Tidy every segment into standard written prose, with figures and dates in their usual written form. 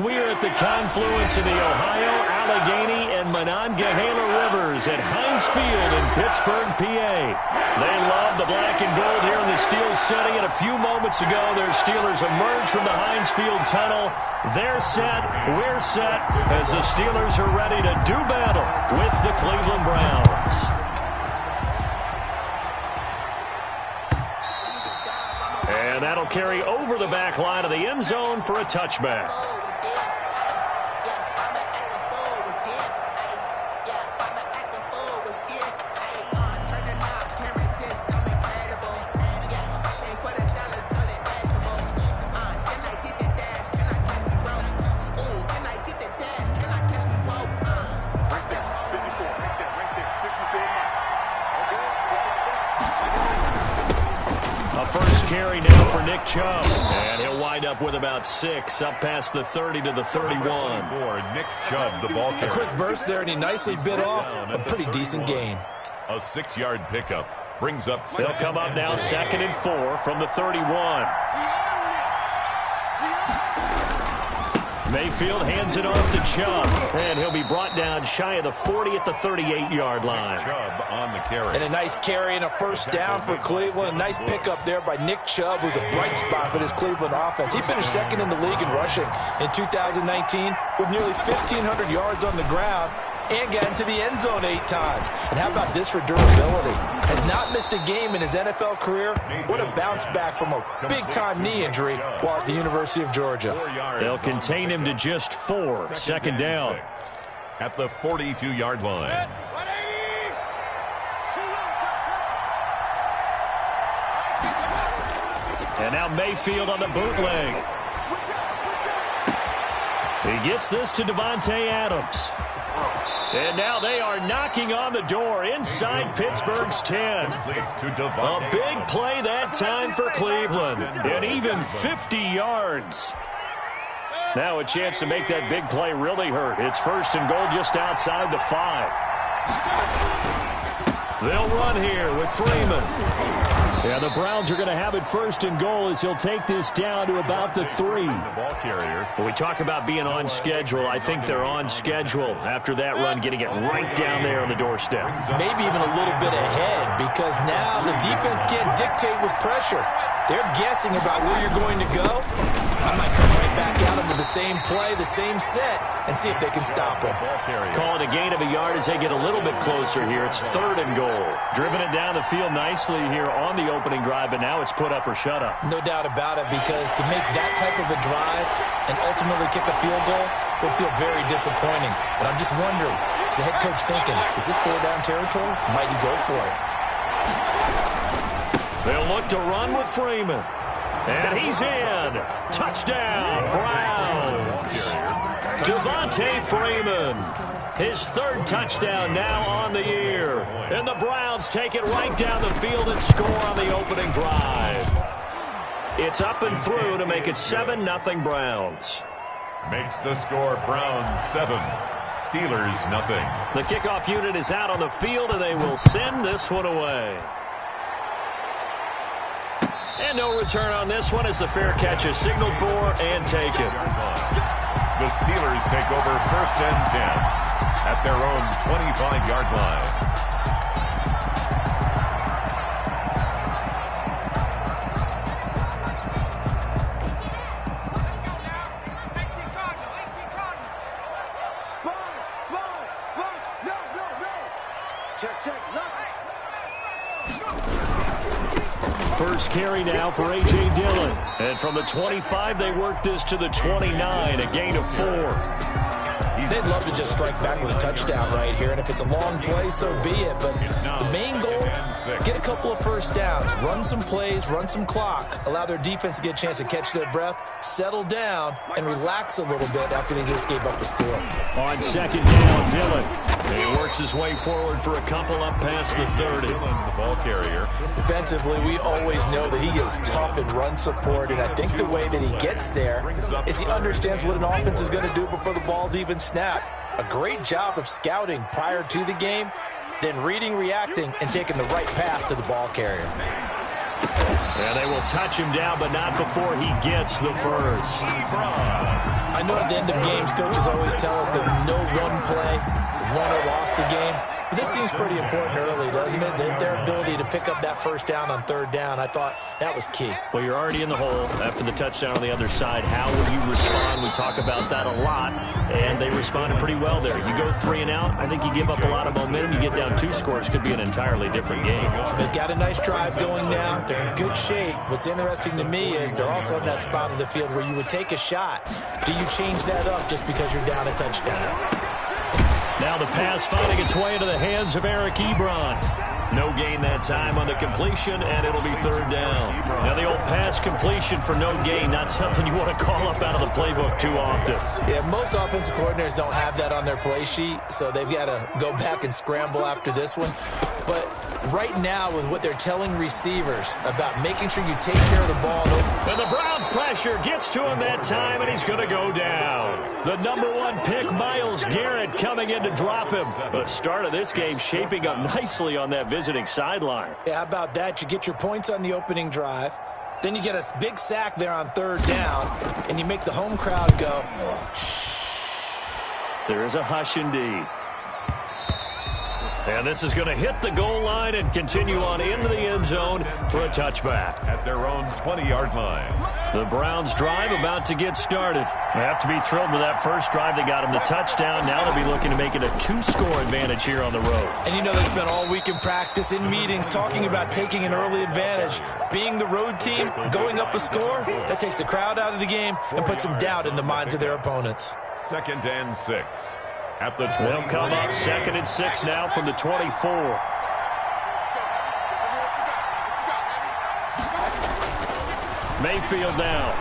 We're at the confluence of the Ohio, Allegheny, and Monongahela Rivers at Heinz Field in Pittsburgh, PA. They love the black and gold here in the Steel City, and a few moments ago, their Steelers emerged from the Heinz Field tunnel. They're set, we're set, as the Steelers are ready to do battle with the Cleveland Browns. And that'll carry over the back line of the end zone for a touchback. Carry now for Nick Chubb, and he'll wind up with about 6 up past the 30 to the 31. For Nick Chubb, the ball carrier. A quick burst there, and he nicely bit off a pretty decent gain. A 6-yard pickup brings up. They'll come up now 2nd and 4 from the 31. Mayfield hands it off to Chubb, and he'll be brought down shy of the 40 at the 38-yard line. Chubb on the carry. And a nice carry and a first down for Cleveland. A nice pickup there by Nick Chubb, who's a bright spot for this Cleveland offense. He finished 2nd in the league in rushing in 2019 with nearly 1,500 yards on the ground and got into the end zone 8 times. And how about this for durability? Has not missed a game in his NFL career. What a bounce back from a big-time knee injury while at the University of Georgia. They'll contain him to just 4. 2nd down. At the 42-yard line. And now Mayfield on the bootleg. He gets this to Davante Adams. And now they are knocking on the door inside Pittsburgh's 10. A big play that time for Cleveland. And even 50 yards. Now a chance to make that big play really hurt. It's 1st and goal just outside the 5. They'll run here with Freeman. Yeah, the Browns are going to have it 1st and goal as he'll take this down to about the 3. When we talk about being on schedule, I think they're on schedule after that run, getting it right down there on the doorstep. Maybe even a little bit ahead, because now the defense can't dictate with pressure. They're guessing about where you're going to go. I might come right back at them with the same play, the same set, and see if they can stop him. Call it a gain of a yard as they get a little bit closer here. It's 3rd and goal. Driven it down the field nicely here on the opening drive, but now it's put up or shut up. No doubt about it, because to make that type of a drive and ultimately kick a field goal would feel very disappointing. But I'm just wondering, is the head coach thinking, is this 4-down territory? Might he go for it? They'll look to run with Freeman. And he's in. Touchdown, Browns. Devontae Freeman. His 3rd touchdown now on the year. And the Browns take it right down the field and score on the opening drive. It's up and through to make it 7-0 Browns. Makes the score Browns 7. Steelers nothing. The kickoff unit is out on the field, and they will send this one away. And no return on this one as the fair catch is signaled for and taken. The Steelers take over 1st and 10 at their own 25-yard line. First carry now for A.J. Dillon. And from the 25, they work this to the 29, a gain of 4. They'd love to just strike back with a touchdown right here, and if it's a long play, so be it. But the main goal, get a couple of first downs, run some plays, run some clock, allow their defense to get a chance to catch their breath, settle down, and relax a little bit after they just gave up the score. On 2nd down, Dillon. He works his way forward for a couple up past the 30. The ball carrier. Defensively, we always know that he is tough in run support, and I think the way that he gets there is he understands what an offense is going to do before the ball's even snapped. A great job of scouting prior to the game, then reading, reacting, and taking the right path to the ball carrier. And they will touch him down, but not before he gets the first. I know at the end of games, coaches always tell us that no one play won or lost a game. But this seems pretty important early, doesn't it? Their ability to pick up that first down on third down, I thought that was key. Well, you're already in the hole after the touchdown on the other side. How will you respond? We talk about that a lot, and they responded pretty well there. You go 3 and out, I think you give up a lot of momentum. You get down 2 scores, could be an entirely different game. So they've got a nice drive going now. They're in good shape. What's interesting to me is they're also in that spot of the field where you would take a shot. Do you change that up just because you're down a touchdown? Now the pass finding its way into the hands of Eric Ebron. No gain that time on the completion, and it'll be third down. Now the old pass completion for no gain, not something you want to call up out of the playbook too often. Yeah, most offensive coordinators don't have that on their play sheet, so they've got to go back and scramble after this one. But right now, with what they're telling receivers about making sure you take care of the ball. And the Browns' pressure gets to him that time, and he's going to go down. The #1 pick, Myles Garrett, coming in to drop him. The start of this game shaping up nicely on that visiting sideline. Yeah, how about that? You get your points on the opening drive. Then you get a big sack there on third down, and you make the home crowd go. There is a hush indeed. And this is going to hit the goal line and continue on into the end zone for a touchback. At their own 20-yard line. The Browns drive about to get started. They have to be thrilled with that first drive. They got them the touchdown. Now they'll be looking to make it a 2-score advantage here on the road. And you know they spent all week in practice, in meetings, talking about taking an early advantage. Being the road team, going up a score, that takes the crowd out of the game and puts some doubt in the minds of their opponents. 2nd and 6. At the 20. They'll come up 2nd and 6 now from the 24. Mayfield now.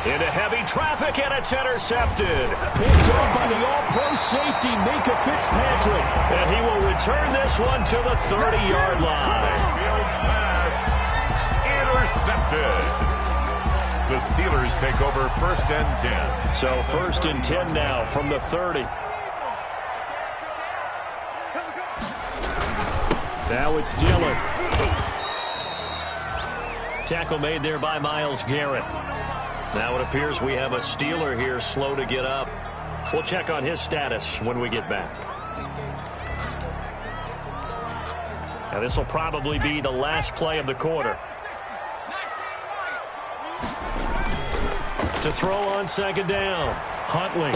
Into heavy traffic, and it's intercepted. Picked up by the all-pro safety, Minka Fitzpatrick. And he will return this one to the 30-yard line. Field's pass intercepted. The Steelers take over 1st and 10. So 1st and 10 now from the 30. Now it's Dillon. Tackle made there by Myles Garrett. Now it appears we have a Steeler here slow to get up. We'll check on his status when we get back. Now this will probably be the last play of the quarter. To throw on 2nd down. Huntley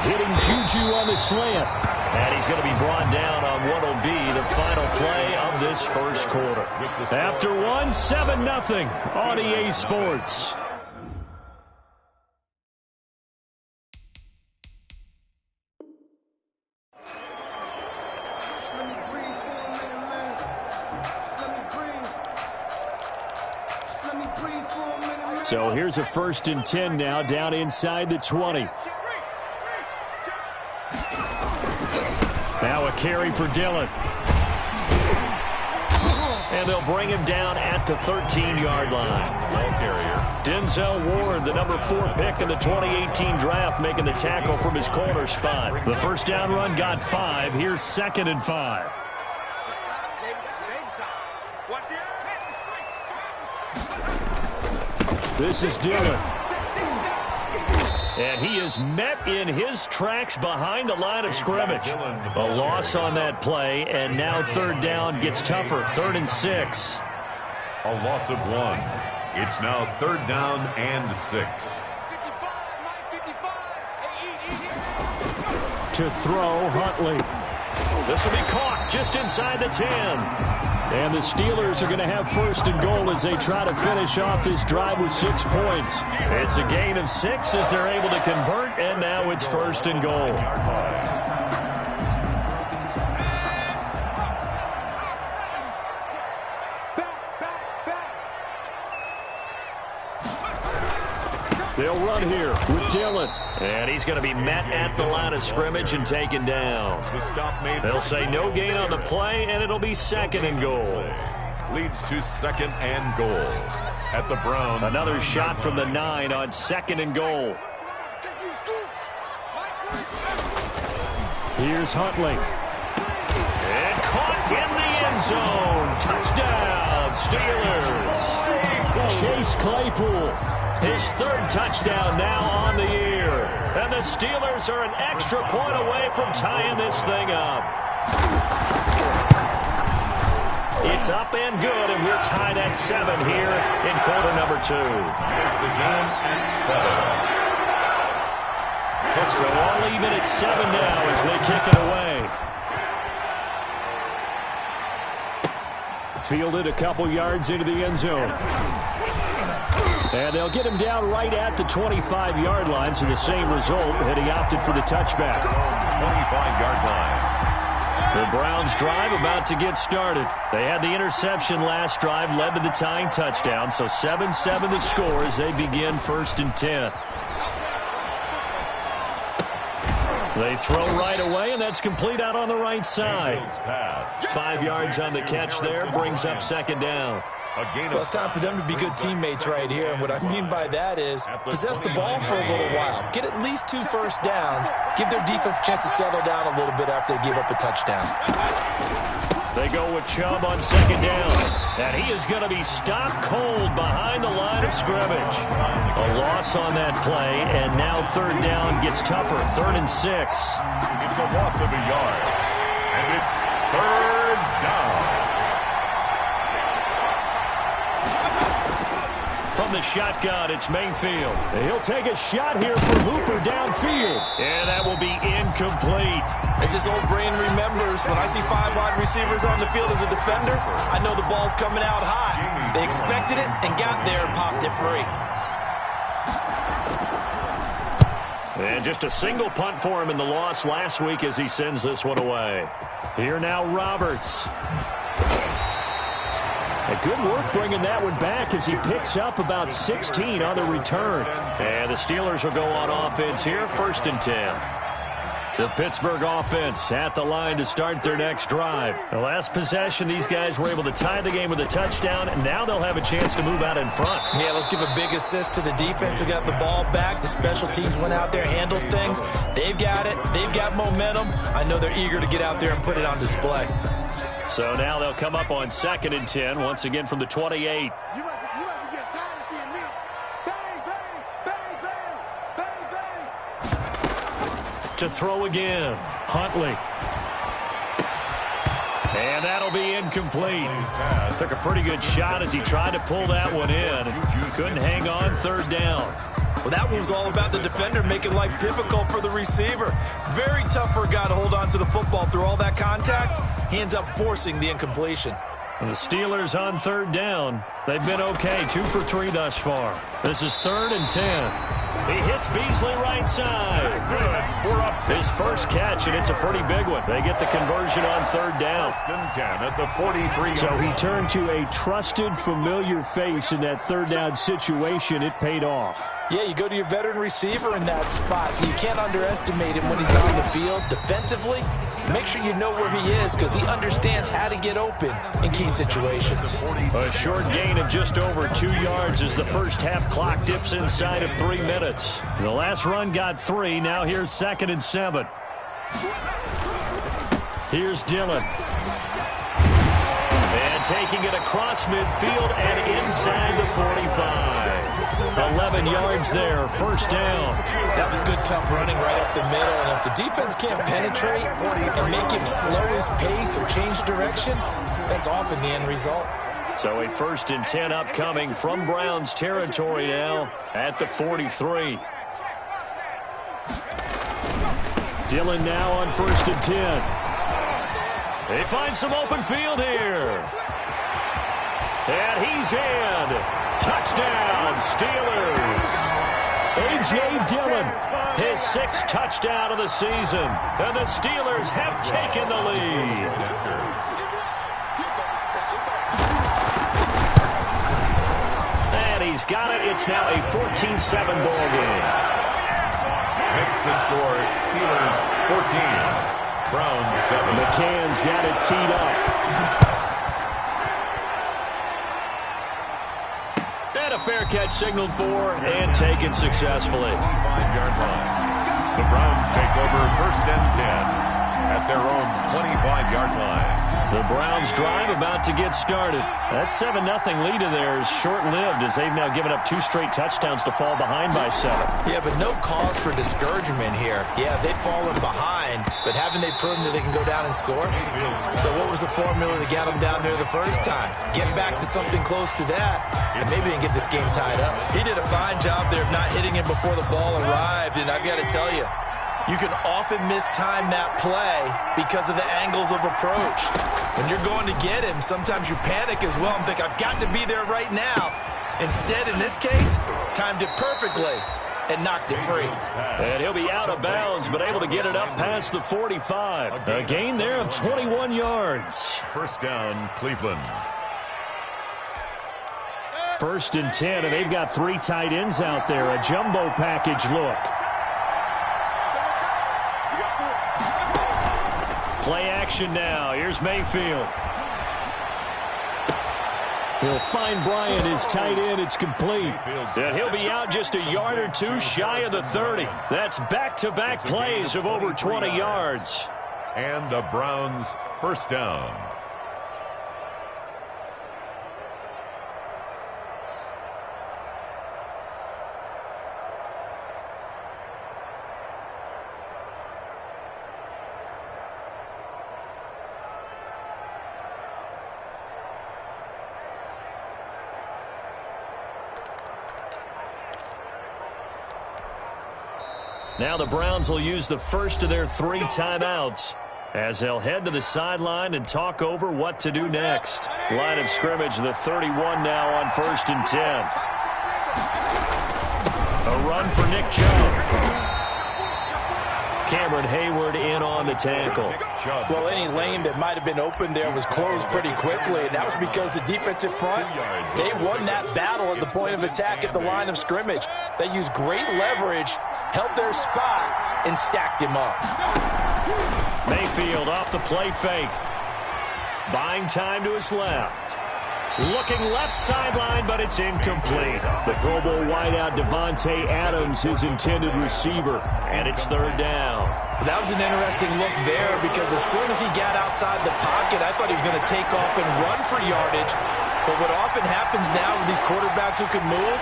hitting Juju on the slant. And he's going to be brought down on what will be the final play of this first quarter. After 7-0 on EA Sports. So here's a 1st and 10 now, down inside the 20. Now a carry for Dillon. And they'll bring him down at the 13-yard line. Ball carrier. Denzel Ward, the #4 pick in the 2018 draft, making the tackle from his corner spot. The first down run got 5. Here's 2nd and 5. This is Dillon. And he is met in his tracks behind the line of scrimmage. A loss on that play, and now 3rd down gets tougher. 3rd and 6. A loss of 1. It's now 3rd down and 6. To throw, Huntley. This will be caught just inside the 10. And the Steelers are going to have 1st and goal as they try to finish off this drive with 6 points. It's a gain of 6 as they're able to convert, and now it's 1st and goal. They'll run here with Dillon. And he's going to be met at the line of scrimmage and taken down. They'll say no gain on the play, and it'll be 2nd and goal. Leads to 2nd and goal. At the Browns. Another shot from the 9 on 2nd and goal. Here's Huntley. And caught in the end zone. Touchdown. Steelers. Chase Claypool, his third touchdown now on the year. And the Steelers are an extra point away from tying this thing up. It's up and good, and we're tied at 7 here in quarter number 2. Ties the game at 7. So all even at 7 now as they kick it away. Fielded a couple yards into the end zone. And they'll get him down right at the 25-yard line, so the same result, and he opted for the touchback. 25-yard line. The Browns' drive about to get started. They had the interception last drive, led to the tying touchdown, so 7-7 the score as they begin 1st and 10. They throw right away, and that's complete out on the right side. 5 yards on the catch there, brings up 2nd down. Well, it's time for them to be good teammates right here. And what I mean by that is possess the ball for a little while. Get at least 2 first downs. Give their defense a chance to settle down a little bit after they give up a touchdown. They go with Chubb on 2nd down. And he is going to be stopped cold behind the line of scrimmage. A loss on that play, and now 3rd down gets tougher. 3rd and 6. It's a loss of a yard. And it's 3rd down. From the shotgun, it's Mayfield. He'll take a shot here for Hooper downfield. And that will be incomplete. As this old brain remembers, when I see 5 wide receivers on the field as a defender, I know the ball's coming out high. They expected it and got there and popped it free. And just a single punt for him in the loss last week as he sends this one away. Here now Roberts. Good work bringing that one back as he picks up about 16 on the return. And the Steelers will go on offense here, 1st and 10. The Pittsburgh offense at the line to start their next drive. The last possession, these guys were able to tie the game with a touchdown, and now they'll have a chance to move out in front. Yeah, let's give a big assist to the defense who got the ball back. The special teams went out there, handled things. They've got it. They've got momentum. I know they're eager to get out there and put it on display. So now they'll come up on 2nd and 10, once again from the 28. You must be getting tired of seeing me. Bang, bang, bang, bang, bang, bang. To throw again, Huntley. And that'll be incomplete. Took a pretty good shot as he tried to pull that one in. Couldn't hang on, 3rd down. Well, that one was all about the defender making life difficult for the receiver. Very tough for a guy to hold on to the football through all that contact. He ends up forcing the incompletion. And the Steelers on 3rd down. They've been okay, 2 for 3 thus far. This is 3rd and 10. He hits Beasley right side. We're up. His first catch, and it's a pretty big one. They get the conversion on 3rd down. 1st and 10 at the 43. So he turned to a trusted, familiar face in that 3rd down situation. It paid off. Yeah, you go to your veteran receiver in that spot, so you can't underestimate him when he's on the field. Defensively, make sure you know where he is because he understands how to get open in key situations. A short gain of just over 2 yards as the first half clock dips inside of 3 minutes. The last run got 3. Now here's 2nd and 7. Here's Dillon. And taking it across midfield and inside the 45. 11 yards there, 1st down. That was good, tough running right up the middle. And if the defense can't penetrate and make him slow his pace or change direction, that's often the end result. So a 1st and 10 upcoming from Browns territory now at the 43. Dillon now on 1st and 10. They find some open field here. And he's in. Touchdown, Steelers. A.J. Dillon, his 6th touchdown of the season. And the Steelers have taken the lead. And he's got it. It's now a 14-7 ball game. Makes the score Steelers 14. Browns 7. McCann's got it teed up. And a fair catch signaled for and taken successfully. 5-yard line. The Browns take over 1st and 10 at their own 25-yard line. The Browns drive about to get started. That 7-0 lead of theirs short-lived as they've now given up 2 straight touchdowns to fall behind by 7. Yeah, but no cause for discouragement here. Yeah, they've fallen behind, but haven't they proven that they can go down and score? So what was the formula that got them down there the first time? Get back to something close to that, and maybe they can get this game tied up. He did a fine job there of not hitting him before the ball arrived, and I've got to tell you, you can often mistime that play because of the angles of approach. When you're going to get him, sometimes you panic as well and think, I've got to be there right now. Instead, in this case, timed it perfectly and knocked it free. And he'll be out of bounds, but able to get it up past the 45. A gain there of 21 yards. First down, Cleveland. 1st and 10, and they've got 3 tight ends out there. A jumbo package look. Play action now. Here's Mayfield. He'll find Bryant, his tight end. It's complete. And he'll be out just a yard or 2 shy of the 30. That's back-to-back plays of over 20 yards. And the Browns first down. Now the Browns will use the first of their 3 timeouts as they'll head to the sideline and talk over what to do next. Line of scrimmage, the 31 now on 1st and 10. A run for Nick Chubb. Cameron Hayward in on the tackle. Well, any lane that might have been open there was closed pretty quickly, and that was because the defensive front, they won that battle at the point of attack at the line of scrimmage. They used great leverage, held their spot, and stacked him up. Mayfield off the play fake. Buying time to his left. Looking left sideline, but it's incomplete. The Pro Bowl wideout Devontae Adams, his intended receiver, and it's 3rd down. That was an interesting look there because as soon as he got outside the pocket, I thought he was going to take off and run for yardage. But what often happens now with these quarterbacks who can move,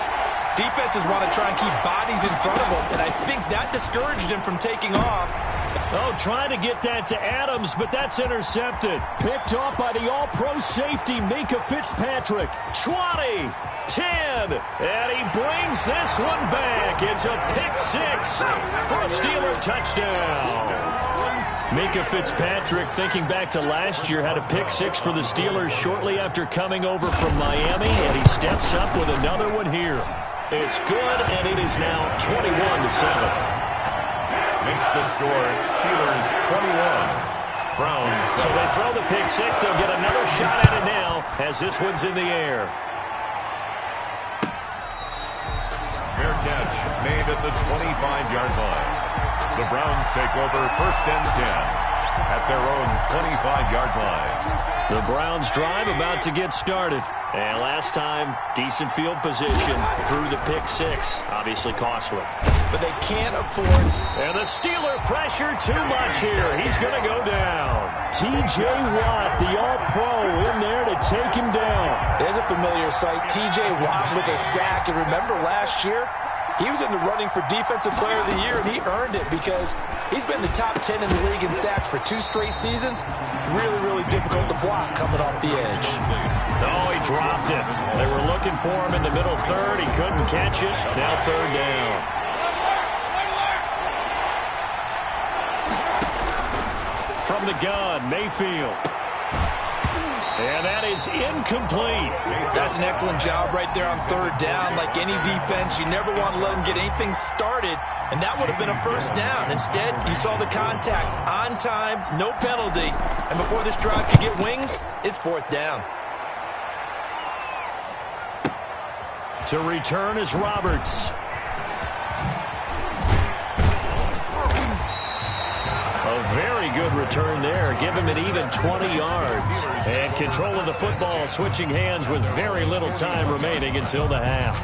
defenses want to try and keep bodies in front of them, and I think that discouraged him from taking off. Oh, trying to get that to Adams, but that's intercepted. Picked off by the all-pro safety, Micah Fitzpatrick. 20, 10, and he brings this one back. It's a pick-6 for a Steeler touchdown. Micah Fitzpatrick, thinking back to last year, had a pick-6 for the Steelers shortly after coming over from Miami, and he steps up with another one here. It's good, and it is now 21-7. Makes the score Steelers 21. Browns. So they throw the pick-6. They'll get another shot at it now as this one's in the air. Fair catch made at the 25-yard line. The Browns take over 1st and 10 at their own 25-yard line. The Browns drive about to get started. And last time, decent field position through the pick-6. Obviously costly. But they can't afford. And the Steeler pressure too much here. He's going to go down. T.J. Watt, the all-pro, in there to take him down. There's a familiar sight. T.J. Watt with a sack. And remember last year, he was in the running for Defensive Player of the Year, and he earned it because he's been the top 10 in the league in sacks for 2 straight seasons. Really, really difficult to block coming off the edge. Oh, he dropped it. They were looking for him in the middle third. He couldn't catch it. Now 3rd down. From the gun, Mayfield. And that is incomplete. That's an excellent job right there on 3rd down. Like any defense, you never want to let them get anything started, and that would have been a 1st down. Instead, you saw the contact on time, no penalty, and before this drive could get wings, it's 4th down. To return is Roberts. A very good return there. Give him an even 20 yards. And control of the football, switching hands with very little time remaining until the half.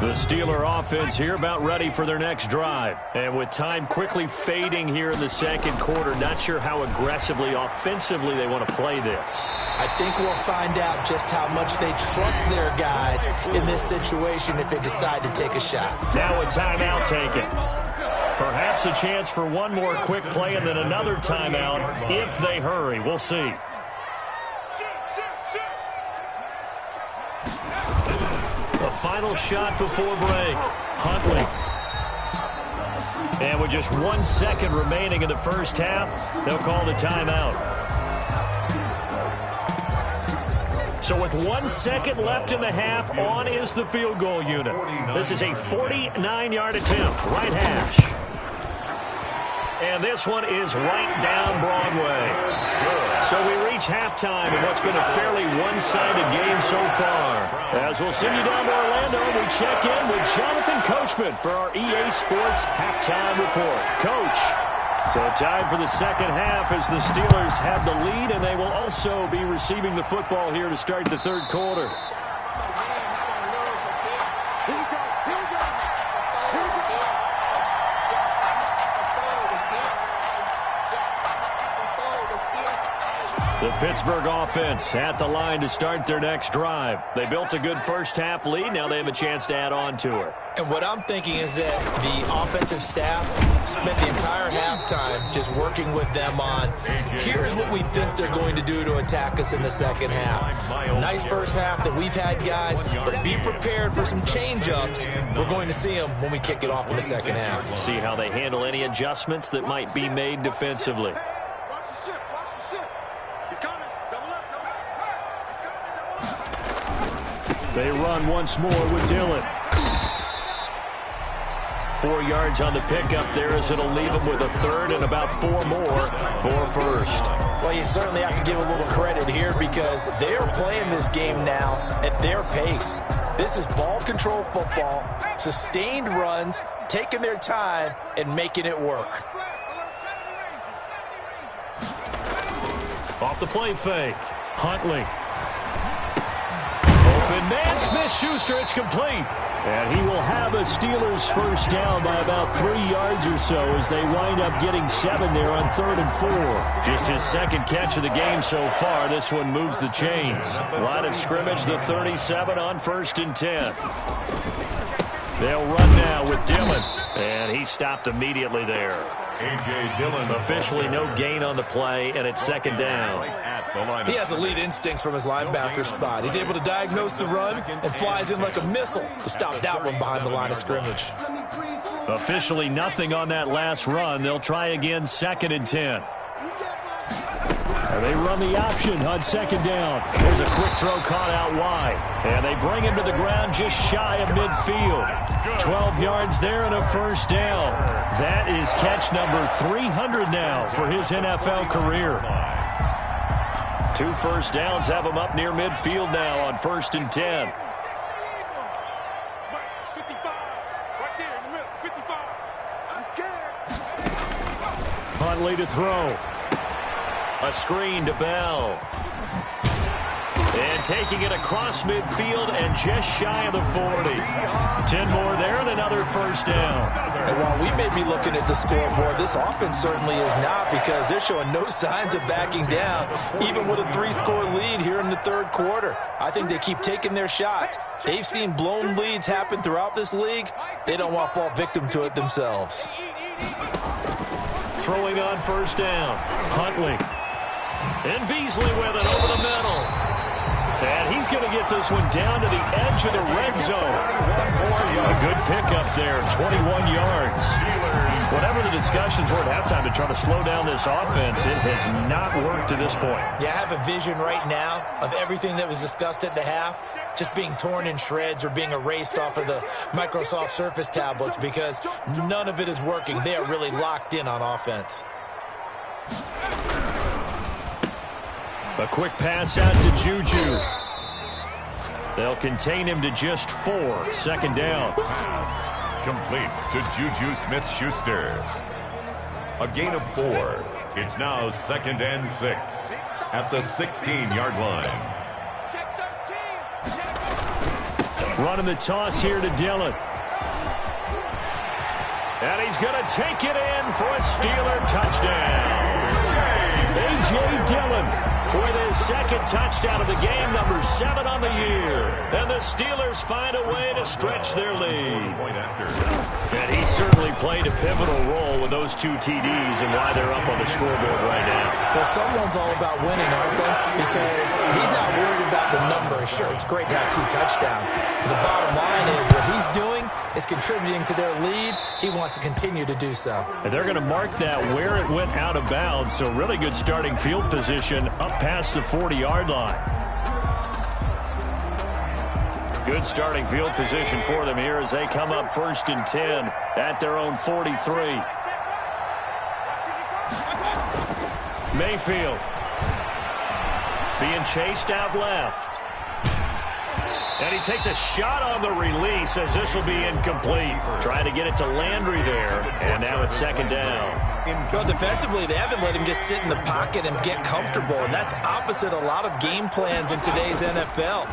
The Steeler offense here about ready for their next drive. And with time quickly fading here in the second quarter, not sure how aggressively, offensively they want to play this. I think we'll find out just how much they trust their guys in this situation if they decide to take a shot. Now a timeout taken. Perhaps a chance for one more quick play and then another timeout if they hurry. We'll see. The final shot before break. Huntley. And with just 1 second remaining in the first half, they'll call the timeout. So with 1 second left in the half, on is the field goal unit. This is a 49-yard attempt, right hash. And this one is right down Broadway. So we reach halftime in what's been a fairly one-sided game so far. As we'll send you down to Orlando, we check in with Jonathan Coachman for our EA Sports Halftime Report. Coach. So time for the second half as the Steelers have the lead, and they will also be receiving the football here to start the third quarter. The Pittsburgh offense at the line to start their next drive. They built a good first-half lead. Now they have a chance to add on to it. And what I'm thinking is that the offensive staff spent the entire halftime just working with them on, here's what we think they're going to do to attack us in the second half. Nice first half that we've had, guys, but be prepared for some change-ups. We're going to see them when we kick it off in the second half. We'll see how they handle any adjustments that might be made defensively. They run once more with Dillon. 4 yards on the pickup there as it'll leave them with a third and about 4 more for first. Well, you certainly have to give a little credit here because they are playing this game now at their pace. This is ball control football, sustained runs, taking their time and making it work. Off the play fake. Huntley. Open man, Smith-Schuster, it's complete. And he will have a Steelers first down by about 3 yards or so as they wind up getting 7 there on 3rd and 4. Just his second catch of the game so far. This one moves the chains. Line of scrimmage, the 37 on 1st and 10. They'll run now with Dillon. And he stopped immediately there. A.J. Dillon. Officially no gain on the play, and it's 2nd down. He has elite instincts from his linebacker spot. He's able to diagnose the run and flies in like a missile to stop that one behind the line of scrimmage. Officially nothing on that last run. They'll try again 2nd and 10. And they run the option on 2nd down. There's a quick throw caught out wide. And they bring him to the ground just shy of midfield. 12 yards there and a first down. That is catch number 300 now for his NFL career. 2 first downs have him up near midfield now on 1st and 10. 55, right there in the middle, 55. I'm scared. Huntley to throw. A screen to Bell. And taking it across midfield and just shy of the 40. 10 more there and another first down. And while we may be looking at the scoreboard, this offense certainly is not because they're showing no signs of backing down, even with a 3-score lead here in the third quarter. I think they keep taking their shots. They've seen blown leads happen throughout this league. They don't want to fall victim to it themselves. Throwing on first down. Huntley. And Beasley with it over the middle. And he's going to get this one down to the edge of the red zone. A good pickup there, 21 yards. Whatever the discussions were at halftime to try to slow down this offense, it has not worked to this point. Yeah, I have a vision right now of everything that was discussed at the half just being torn in shreds or being erased off of the Microsoft Surface tablets because none of it is working. They are really locked in on offense. A quick pass out to Juju. They'll contain him to just 4. 2nd down. Complete to Juju Smith-Schuster. A gain of 4. It's now 2nd and 6 at the 16-yard line. Running the toss here to Dillon. And he's going to take it in for a Steeler touchdown. A.J. Dillon with his second touchdown of the game, number 7 on the year. And the Steelers find a way to stretch their lead. And he certainly played a pivotal role with those 2 TDs and why they're up on the scoreboard right now. Well, someone's all about winning, aren't they? Because he's not worried about the number. Sure, it's great to have 2 touchdowns. But the bottom line is what he's doing is contributing to their lead. He wants to continue to do so. And they're going to mark that where it went out of bounds. So really good starting field position up past the 40-yard line. Good starting field position for them here as they come up 1st and 10 at their own 43. Mayfield being chased out left. And he takes a shot on the release as this will be incomplete. Trying to get it to Landry there, and now it's 2nd down. Well, defensively, they haven't let him just sit in the pocket and get comfortable, and that's opposite a lot of game plans in today's NFL.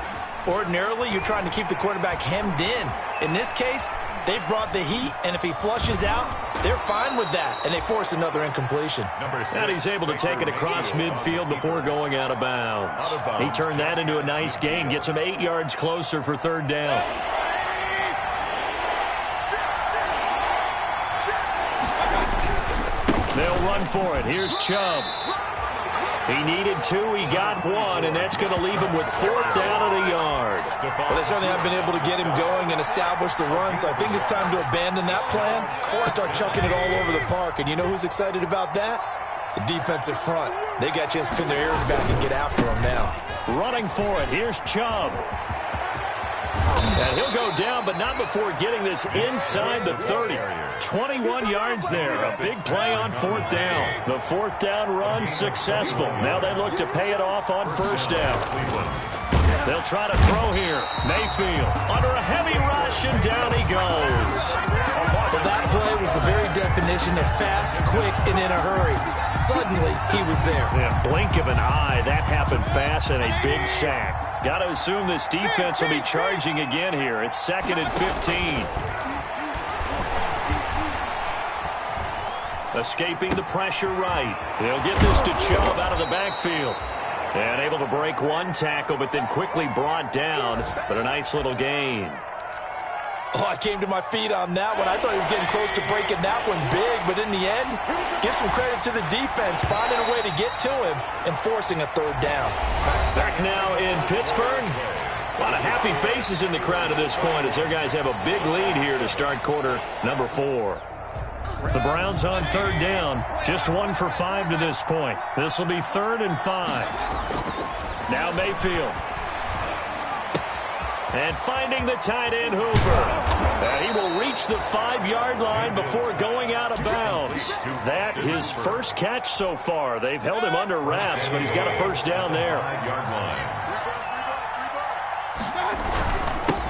Ordinarily, you're trying to keep the quarterback hemmed in. In this case, they brought the heat, and if he flushes out, they're fine with that, and they force another incompletion. And he's able to take it across midfield before going out of bounds. He turned that into a nice gain, gets him 8 yards closer for 3rd down. They'll run for it. Here's Chubb. He needed 2, he got 1, and that's going to leave him with 4th down and a yard. Well, they certainly have been able to get him going and establish the run, so I think it's time to abandon that plan and start chucking it all over the park. And you know who's excited about that? The defensive front. They got to just pin their ears back and get after him now. Running for it, here's Chubb. And he'll go down, but not before getting this inside the 30. 21 yards there. A big play on 4th down. The 4th down run successful. Now they look to pay it off on 1st down. They'll try to throw here. Mayfield under a heavy rush, and down he goes. Well, that play was the very definition of fast, quick, and in a hurry. Suddenly, he was there. Yeah, blink of an eye. That happened fast, and a big sack. Got to assume this defense will be charging again here. It's 2nd and 15. Escaping the pressure right. They'll get this to Chubb out of the backfield. And able to break 1 tackle, but then quickly brought down. But a nice little gain. Oh, I came to my feet on that one. I thought he was getting close to breaking that one big, but in the end, give some credit to the defense, finding a way to get to him and forcing a 3rd down. Back now in Pittsburgh. A lot of happy faces in the crowd at this point as their guys have a big lead here to start quarter number 4. The Browns on 3rd down, just 1 for 5 to this point. This will be 3rd and 5. Now Mayfield. And finding the tight end Hoover. And he will reach the 5-yard line before going out of bounds. That his first catch so far. They've held him under wraps, but he's got a 1st down there.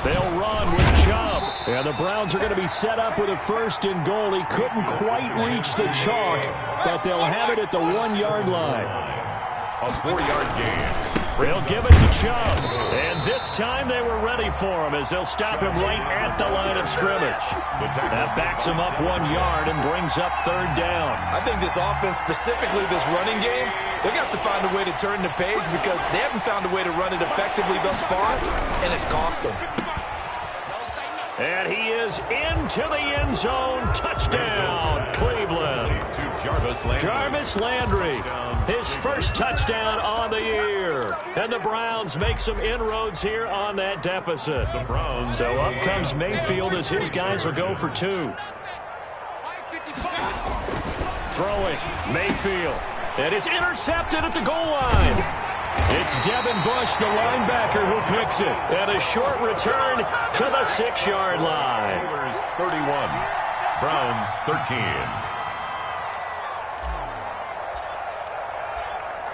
They'll run with Chubb. And the Browns are going to be set up with a 1st and goal. He couldn't quite reach the chalk, but they'll have it at the 1-yard line. A 4-yard gain. They'll give it to Chubb. And this time they were ready for him as they'll stop him right at the line of scrimmage. That backs him up 1 yard and brings up 3rd down. I think this offense, specifically this running game, they're going to have to find a way to turn the page because they haven't found a way to run it effectively thus far, and it's cost them. And he is into the end zone. Touchdown, Cleveland. Jarvis Landry, his 1st touchdown on the year. And the Browns make some inroads here on that deficit. So up comes Mayfield as his guys will go for 2. Throwing, Mayfield. And it's intercepted at the goal line. It's Devin Bush, the linebacker, who picks it. And a short return to the 6-yard line. 31, Browns 13.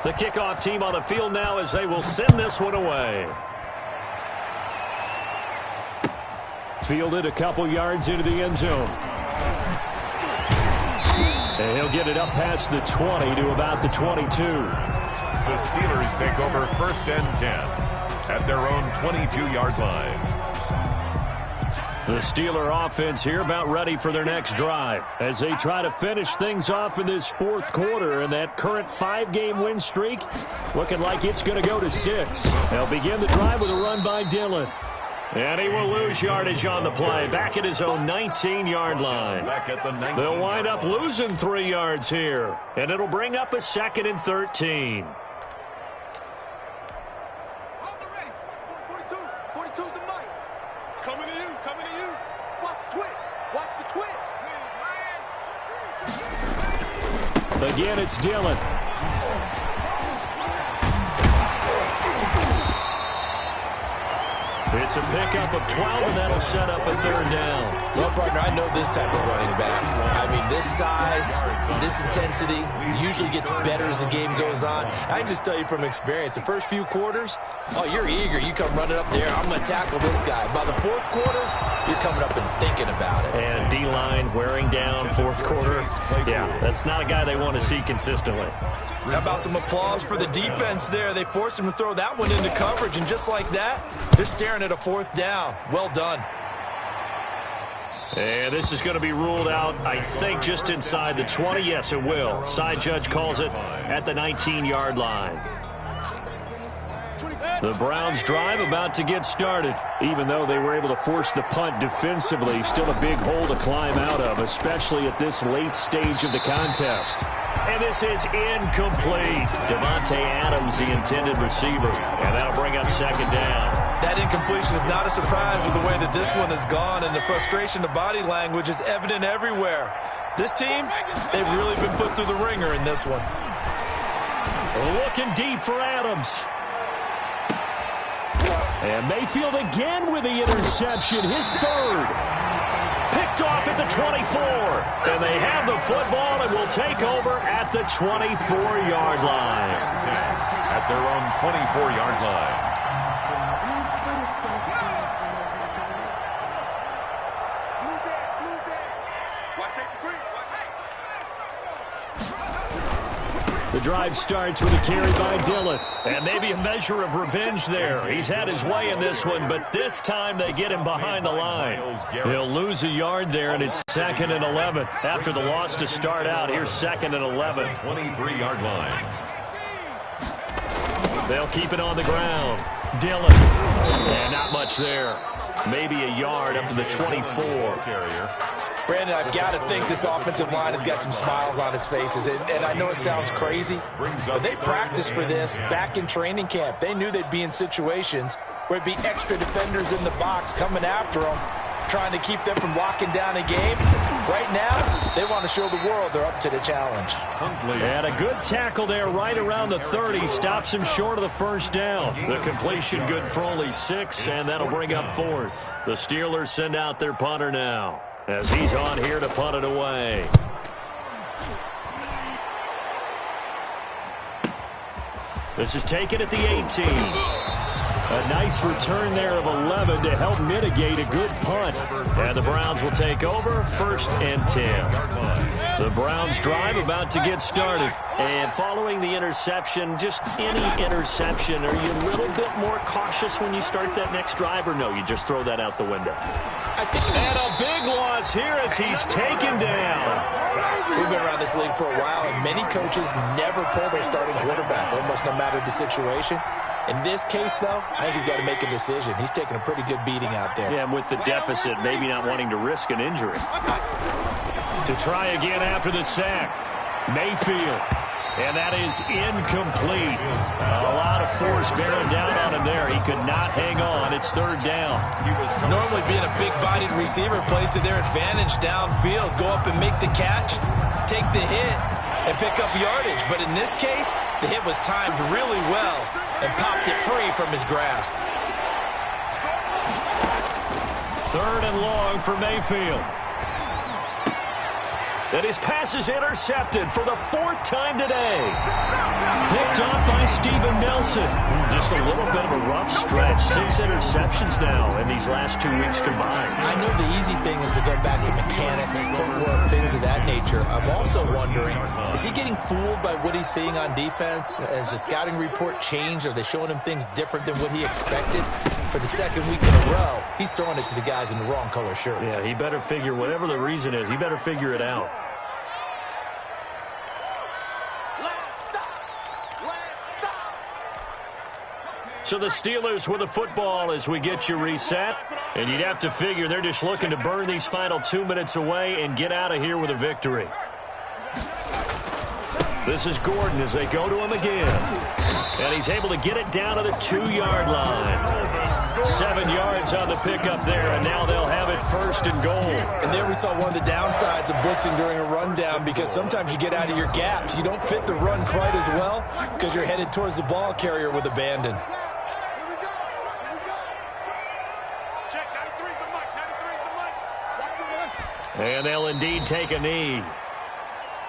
The kickoff team on the field now as they will send this one away. Fielded a couple yards into the end zone. And he'll get it up past the 20 to about the 22. The Steelers take over 1st and 10 at their own 22-yard line. The Steeler offense here about ready for their next drive as they try to finish things off in this fourth quarter, and that current 5-game win streak looking like it's going to go to 6. They'll begin the drive with a run by Dillon. And he will lose yardage on the play, back at his own 19-yard line. They'll wind up losing 3 yards here, and it'll bring up a 2nd and 13. 42's the mic. Coming to you, coming to you. Watch the twist. Watch the twist. Again, it's Dillon. It's a pickup of 12, and that'll set up a 3rd down. Well, partner, I know this type of running back. I mean, this size, this intensity usually gets better as the game goes on. I can just tell you from experience, the first few quarters, oh, you're eager. You come running up there, I'm going to tackle this guy. By the 4th quarter, you're coming up and thinking about it. And D-line wearing down 4th quarter. Yeah, that's not a guy they want to see consistently. How about some applause for the defense there? They forced him to throw that one into coverage, and just like that, they're staring at a 4th down. Well done. And this is going to be ruled out, I think, just inside the 20. Yes, it will. Side judge calls it at the 19-yard line. The Browns drive about to get started. Even though they were able to force the punt defensively, still a big hole to climb out of, especially at this late stage of the contest. And this is incomplete. Devontae Adams, the intended receiver. And that'll bring up 2nd down. That incompletion is not a surprise with the way that this one has gone, and the frustration of body language is evident everywhere. This team, they've really been put through the ringer in this one. Looking deep for Adams. And Mayfield again with the interception, his 3rd. Picked off at the 24. And they have the football and will take over at the 24-yard line. At their own 24-yard line. The drive starts with a carry by Dillon. And maybe a measure of revenge there. He's had his way in this one, but this time they get him behind the line. He'll lose a yard there, and it's 2nd and 11. After the loss to start out, here's 2nd and 11. 23-yard line. They'll keep it on the ground. Dillon. And not much there. Maybe a yard up to the 24. Brandon, I've got to think this offensive line has got some smiles on its faces. And I know it sounds crazy, but they practiced for this back in training camp. They knew they'd be in situations where it'd be extra defenders in the box coming after them, trying to keep them from locking down a game. Right now, they want to show the world they're up to the challenge. And a good tackle there right around the 30. Stops him short of the 1st down. The completion good for only 6, and that'll bring up 4th. The Steelers send out their punter now, as he's on here to punt it away. This is taken at the 18. A nice return there of 11 to help mitigate a good punt. And the Browns will take over, 1st and 10. The Browns drive about to get started. And following the interception, just any interception, are you a little bit more cautious when you start that next drive, or no, you just throw that out the window? And a big loss here as he's taken down. We've been around this league for a while, and many coaches never pull their starting quarterback, almost no matter the situation. In this case, though, I think he's got to make a decision. He's taking a pretty good beating out there. Yeah, and with the deficit, maybe not wanting to risk an injury. To try again after the sack, Mayfield. And that is incomplete. A lot of force bearing down on him there. He could not hang on. It's 3rd down. Normally being a big-bodied receiver plays to their advantage downfield. Go up and make the catch, take the hit, and pick up yardage. But in this case, the hit was timed really well and popped it free from his grasp. 3rd and long for Mayfield. And his pass is intercepted for the 4th time today. Picked off by Steven Nelson. Just a little bit of a rough stretch. 6 interceptions now in these last 2 weeks combined. I know the easy thing is to go back to mechanics, footwork, things of that nature. I'm also wondering, is he getting fooled by what he's seeing on defense? Has the scouting report changed? Are they showing him things different than what he expected? For the 2nd week in a row, he's throwing it to the guys in the wrong color shirts. Yeah, he better figure, whatever the reason is, he better figure it out. So the Steelers with the football as we get you reset. And you'd have to figure they're just looking to burn these final 2 minutes away and get out of here with a victory. This is Gordon as they go to him again. And he's able to get it down to the 2-yard line. 7 yards on the pickup there, and now they'll have it 1st and goal. And there we saw one of the downsides of blitzing during a rundown, because sometimes you get out of your gaps. You don't fit the run quite as well because you're headed towards the ball carrier with abandon. And they'll indeed take a knee.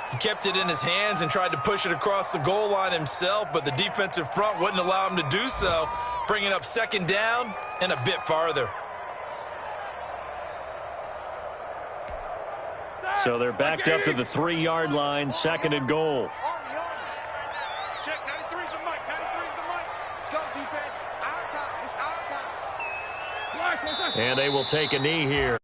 He kept it in his hands and tried to push it across the goal line himself, but the defensive front wouldn't allow him to do so, bringing up 2nd down and a bit farther. So they're backed up to the 3-yard line, 2nd and goal. Check, 93's the mic, 93's the mic. Let's go, defense. Our time. It's our time. And they will take a knee here.